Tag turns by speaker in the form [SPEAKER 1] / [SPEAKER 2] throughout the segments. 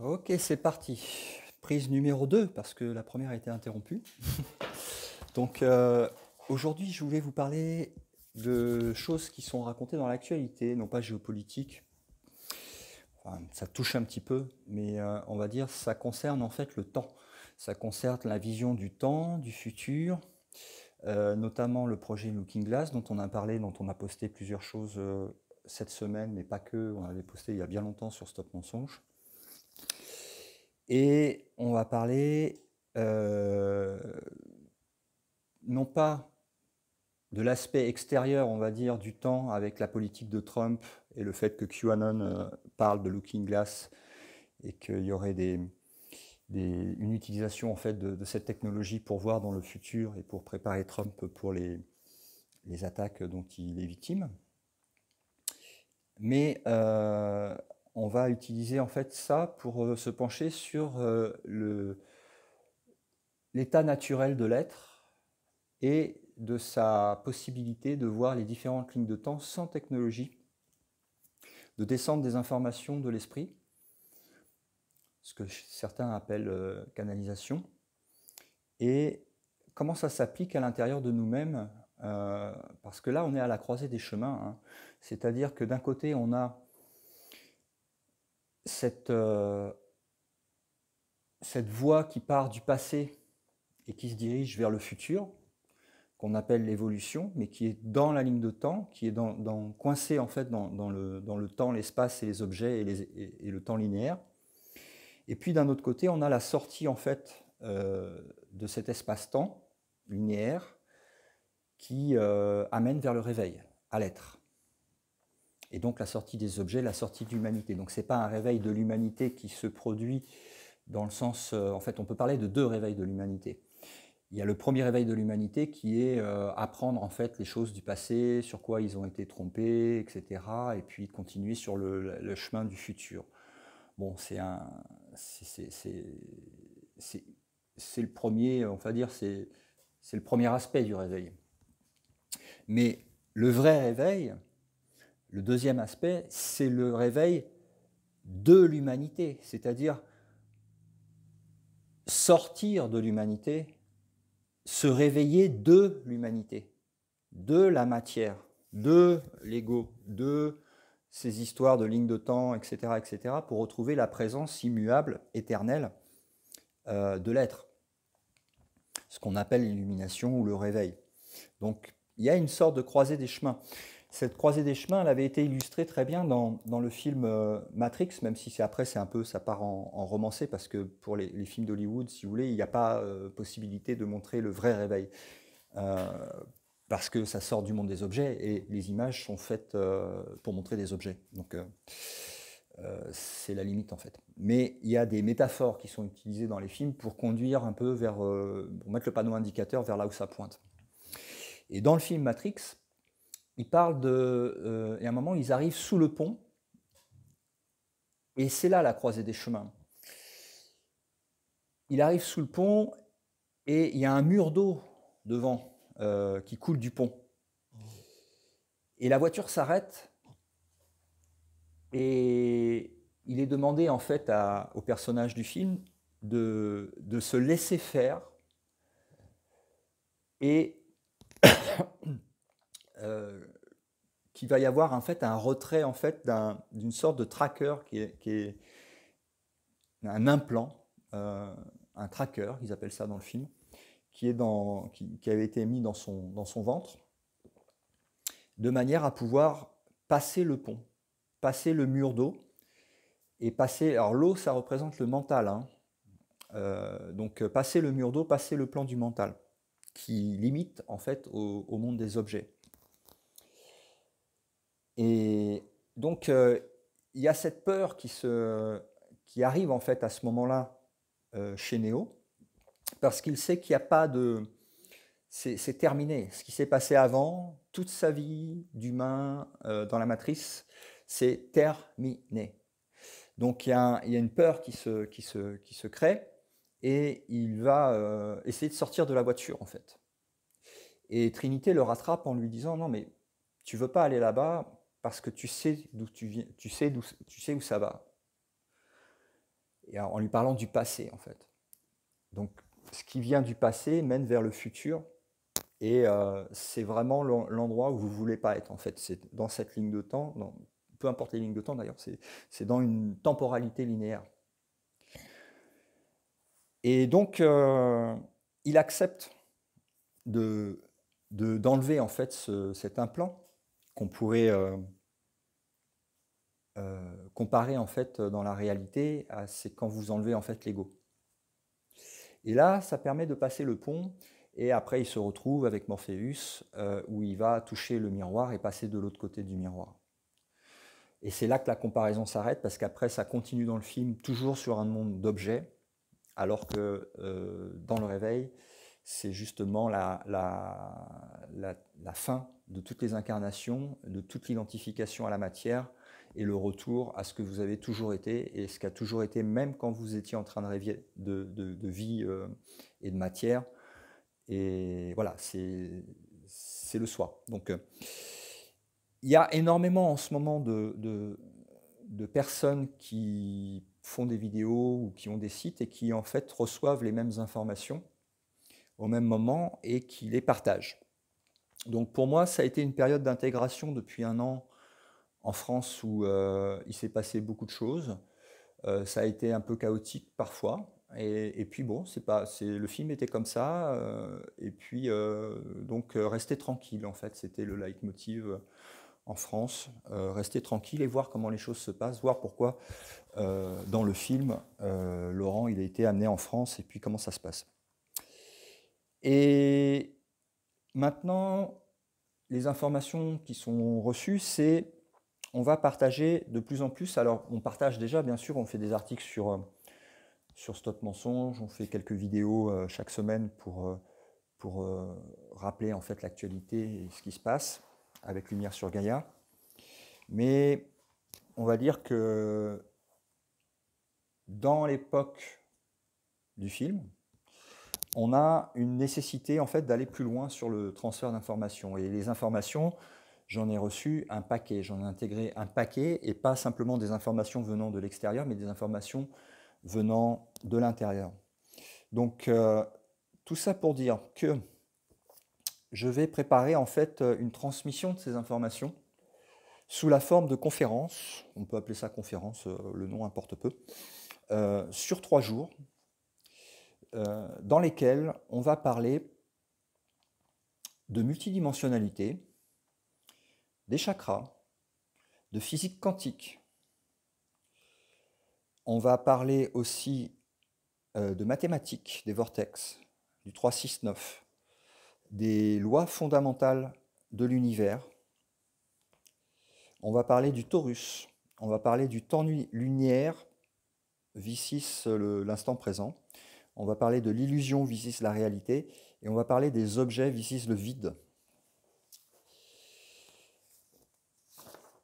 [SPEAKER 1] Ok, c'est parti. Prise numéro 2 parce que la première a été interrompue. Donc aujourd'hui, je voulais vous parler de choses qui sont racontées dans l'actualité, non pas géopolitique. Enfin, ça touche un petit peu, mais on va dire ça concerne en fait le temps. Ça concerne la vision du temps, du futur, notamment le projet Looking Glass dont on a parlé, dont on a posté plusieurs choses cette semaine, mais pas que. On avait posté il y a bien longtemps sur Stop Mensonge. Et on va parler euh, non pas de l'aspect extérieur, on va dire, du temps avec la politique de Trump et le fait que QAnon parle de Looking Glass et qu'il y aurait une utilisation en fait de cette technologie pour voir dans le futur et pour préparer Trump pour les attaques dont il est victime. Mais on va utiliser en fait ça pour se pencher sur l'état naturel de l'être et de sa possibilité de voir les différentes lignes de temps sans technologie, de descendre des informations de l'esprit, ce que certains appellent canalisation, et comment ça s'applique à l'intérieur de nous-mêmes, parce que là on est à la croisée des chemins, hein. C'est-à-dire que d'un côté on a cette, cette voie qui part du passé et qui se dirige vers le futur, qu'on appelle l'évolution, mais qui est dans la ligne de temps, qui est coincé en fait dans le temps, l'espace et les objets et le temps linéaire. Et puis d'un autre côté, on a la sortie en fait de cet espace-temps linéaire qui amène vers le réveil, à l'être. Et donc la sortie des objets, la sortie de l'humanité. Donc c'est pas un réveil de l'humanité qui se produit dans le sens, en fait, on peut parler de deux réveils de l'humanité. Il y a le premier réveil de l'humanité qui est apprendre en fait les choses du passé, sur quoi ils ont été trompés, etc. Et puis continuer sur le chemin du futur. Bon, c'est le premier, on va dire, c'est le premier aspect du réveil. Mais le vrai réveil, le deuxième aspect, c'est le réveil de l'humanité, c'est-à-dire sortir de l'humanité, se réveiller de l'humanité, de la matière, de l'ego, de ces histoires de lignes de temps, etc., etc., pour retrouver la présence immuable, éternelle de l'être, ce qu'on appelle l'illumination ou le réveil. Donc il y a une sorte de croisée des chemins. Cette croisée des chemins, elle avait été illustrée très bien dans le film Matrix, même si après c'est un peu, ça part en romancé, parce que pour les films d'Hollywood, si vous voulez, il n'y a pas possibilité de montrer le vrai réveil. Euh, Parce que ça sort du monde des objets et les images sont faites pour montrer des objets. Donc c'est la limite en fait. Mais il y a des métaphores qui sont utilisées dans les films pour conduire un peu vers, pour mettre le panneau indicateur vers là où ça pointe. Et dans le film Matrix, ils parlent et à un moment ils arrivent sous le pont et c'est là la croisée des chemins. Il arrive sous le pont et il y a un mur d'eau devant qui coule du pont. Et la voiture s'arrête et il est demandé en fait au personnage du film de se laisser faire et euh, qu'il va y avoir en fait un retrait en fait d'une sorte de tracker qui est un implant, un tracker, ils appellent ça dans le film, qui avait été mis dans son ventre, de manière à pouvoir passer le pont, passer le mur d'eau, et passer, alors l'eau ça représente le mental, hein. Donc passer le mur d'eau, passer le plan du mental, qui limite en fait au monde des objets. Et donc il y a cette peur qui arrive en fait à ce moment-là chez Neo, parce qu'il sait qu'il n'y a pas de... C'est terminé. Ce qui s'est passé avant, toute sa vie d'humain dans la matrice, c'est terminé. Donc il y a une peur qui se crée et il va essayer de sortir de la voiture en fait. Et Trinité le rattrape en lui disant non mais tu veux pas aller là-bas parce que tu sais d'où tu viens, tu sais où ça va. et en lui parlant du passé, en fait. Donc, ce qui vient du passé mène vers le futur, et c'est vraiment l'endroit où vous ne voulez pas être, en fait. C'est dans cette ligne de temps, peu importe les lignes de temps d'ailleurs, c'est dans une temporalité linéaire. Et donc, il accepte d'enlever en fait cet implant qu'on pourrait comparer en fait dans la réalité à c'est quand vous enlevez en fait l'ego. Et là, ça permet de passer le pont, et après il se retrouve avec Morpheus où il va toucher le miroir et passer de l'autre côté du miroir. Et c'est là que la comparaison s'arrête, parce qu'après ça continue dans le film, toujours sur un monde d'objets, alors que dans le réveil, c'est justement la fin de toutes les incarnations, de toute l'identification à la matière, et le retour à ce que vous avez toujours été, et ce qu'a toujours été, même quand vous étiez en train de rêver de vie et de matière. Et voilà, c'est le soi. Donc, il y a énormément en ce moment de personnes qui font des vidéos ou qui ont des sites et qui en fait reçoivent les mêmes informations au même moment et qui les partagent. Donc pour moi, ça a été une période d'intégration depuis 1 an en France où il s'est passé beaucoup de choses. Ça a été un peu chaotique parfois. Et puis bon, le film était comme ça. Et puis donc rester tranquille en fait, c'était le leitmotiv en France. Rester tranquille et voir comment les choses se passent, voir pourquoi dans le film, Laurent il a été amené en France et puis comment ça se passe. Et maintenant, les informations qui sont reçues, c'est on va partager de plus en plus. Alors, on partage déjà, bien sûr, on fait des articles sur Stop Mensonge, on fait quelques vidéos chaque semaine pour rappeler en fait l'actualité et ce qui se passe avec Lumière sur Gaïa. Mais on va dire que dans l'époque du film, on a une nécessité en fait d'aller plus loin sur le transfert d'informations. Et les informations, j'en ai reçu un paquet, j'en ai intégré un paquet, et pas simplement des informations venant de l'extérieur, mais des informations venant de l'intérieur. Donc tout ça pour dire que je vais préparer en fait une transmission de ces informations sous la forme de conférences, on peut appeler ça conférence, le nom importe peu, sur 3 jours, dans lesquels on va parler de multidimensionnalité, des chakras, de physique quantique. On va parler aussi de mathématiques, des vortex, du 3-6-9, des lois fondamentales de l'univers. On va parler du torus, on va parler du temps lunaire versus l'instant présent. On va parler de l'illusion versus la réalité, et on va parler des objets versus le vide.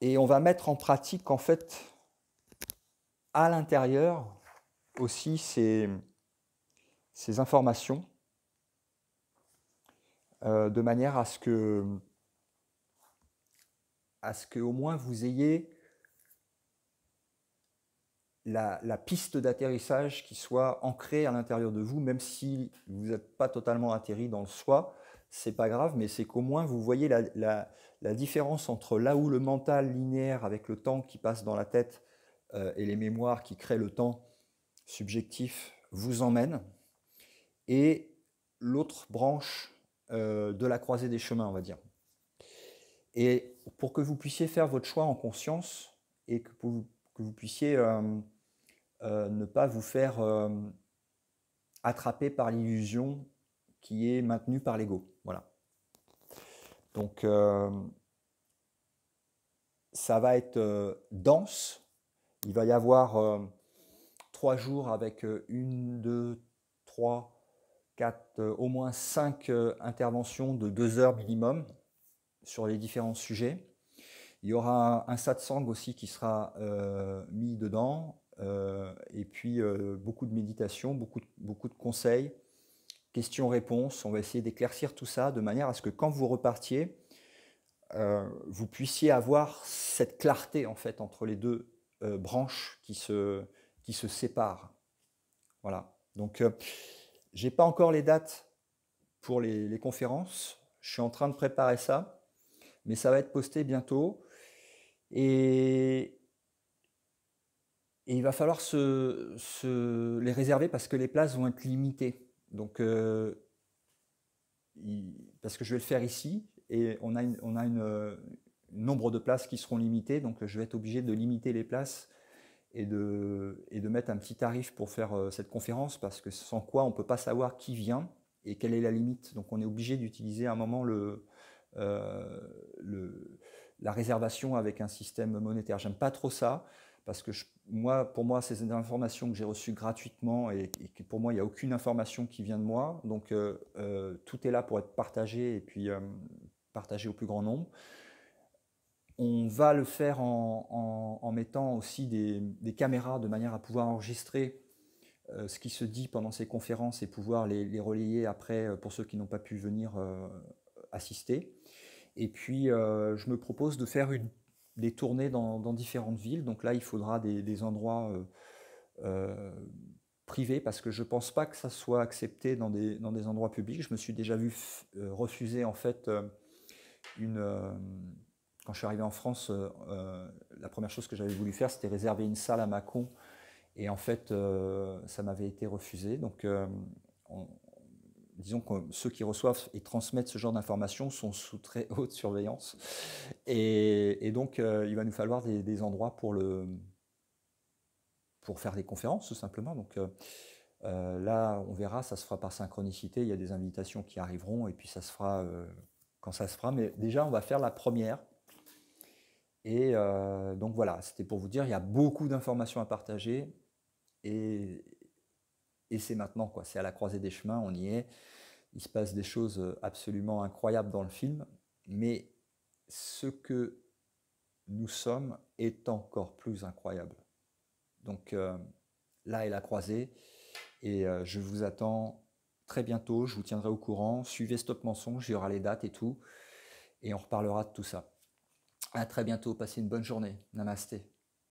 [SPEAKER 1] Et on va mettre en pratique, en fait, à l'intérieur aussi ces informations, de manière à ce que au moins vous ayez la piste d'atterrissage qui soit ancrée à l'intérieur de vous, même si vous n'êtes pas totalement atterri dans le soi, c'est pas grave, mais c'est qu'au moins vous voyez la différence entre là où le mental linéaire avec le temps qui passe dans la tête et les mémoires qui créent le temps subjectif vous emmènent, et l'autre branche de la croisée des chemins, on va dire. Et pour que vous puissiez faire votre choix en conscience et que vous puissiez ne pas vous faire attraper par l'illusion qui est maintenue par l'ego. Voilà. Donc, ça va être dense. Il va y avoir 3 jours avec 1, 2, 3, 4, au moins 5 interventions de 2 heures minimum sur les différents sujets. Il y aura un satsang aussi qui sera mis dedans, et puis beaucoup de méditation, beaucoup de conseils, questions-réponses. On va essayer d'éclaircir tout ça de manière à ce que quand vous repartiez, vous puissiez avoir cette clarté en fait entre les deux branches qui se séparent. Voilà. Donc, j'ai pas encore les dates pour les conférences. Je suis en train de préparer ça, mais ça va être posté bientôt. Et, et il va falloir les réserver parce que les places vont être limitées. Donc, parce que je vais le faire ici et on a nombre de places qui seront limitées. Donc, je vais être obligé de limiter les places et de mettre un petit tarif pour faire cette conférence parce que sans quoi on ne peut pas savoir qui vient et quelle est la limite. Donc on est obligé d'utiliser à un moment euh, le- la réservation avec un système monétaire. J'aime pas trop ça parce que pour moi, c'est des informations que j'ai reçues gratuitement et que pour moi, il n'y a aucune information qui vient de moi. Donc tout est là pour être partagé et puis partagé au plus grand nombre. On va le faire en mettant aussi des caméras de manière à pouvoir enregistrer ce qui se dit pendant ces conférences et pouvoir les relayer après pour ceux qui n'ont pas pu venir assister. Et puis, je me propose de faire des tournées dans différentes villes. Donc là, il faudra des endroits euh, privés parce que je ne pense pas que ça soit accepté dans des endroits publics. Je me suis déjà vu refuser en fait une, quand je suis arrivé en France, la première chose que j'avais voulu faire, c'était réserver une salle à Mâcon. Et en fait, ça m'avait été refusé. Donc, on- disons que ceux qui reçoivent et transmettent ce genre d'informations sont sous très haute surveillance. Et donc, il va nous falloir des endroits pour faire des conférences, tout simplement. Donc, là, on verra, ça se fera par synchronicité. Il y a des invitations qui arriveront et puis ça se fera quand ça se fera. Mais déjà, on va faire la première. Et donc voilà, c'était pour vous dire, il y a beaucoup d'informations à partager et, et c'est maintenant, quoi. C'est à la croisée des chemins, on y est. Il se passe des choses absolument incroyables dans le film, mais ce que nous sommes est encore plus incroyable. Donc là est la croisée et je vous attends très bientôt, je vous tiendrai au courant. Suivez Stop Mensonge, il y aura les dates et tout, et on reparlera de tout ça. À très bientôt, passez une bonne journée. Namasté.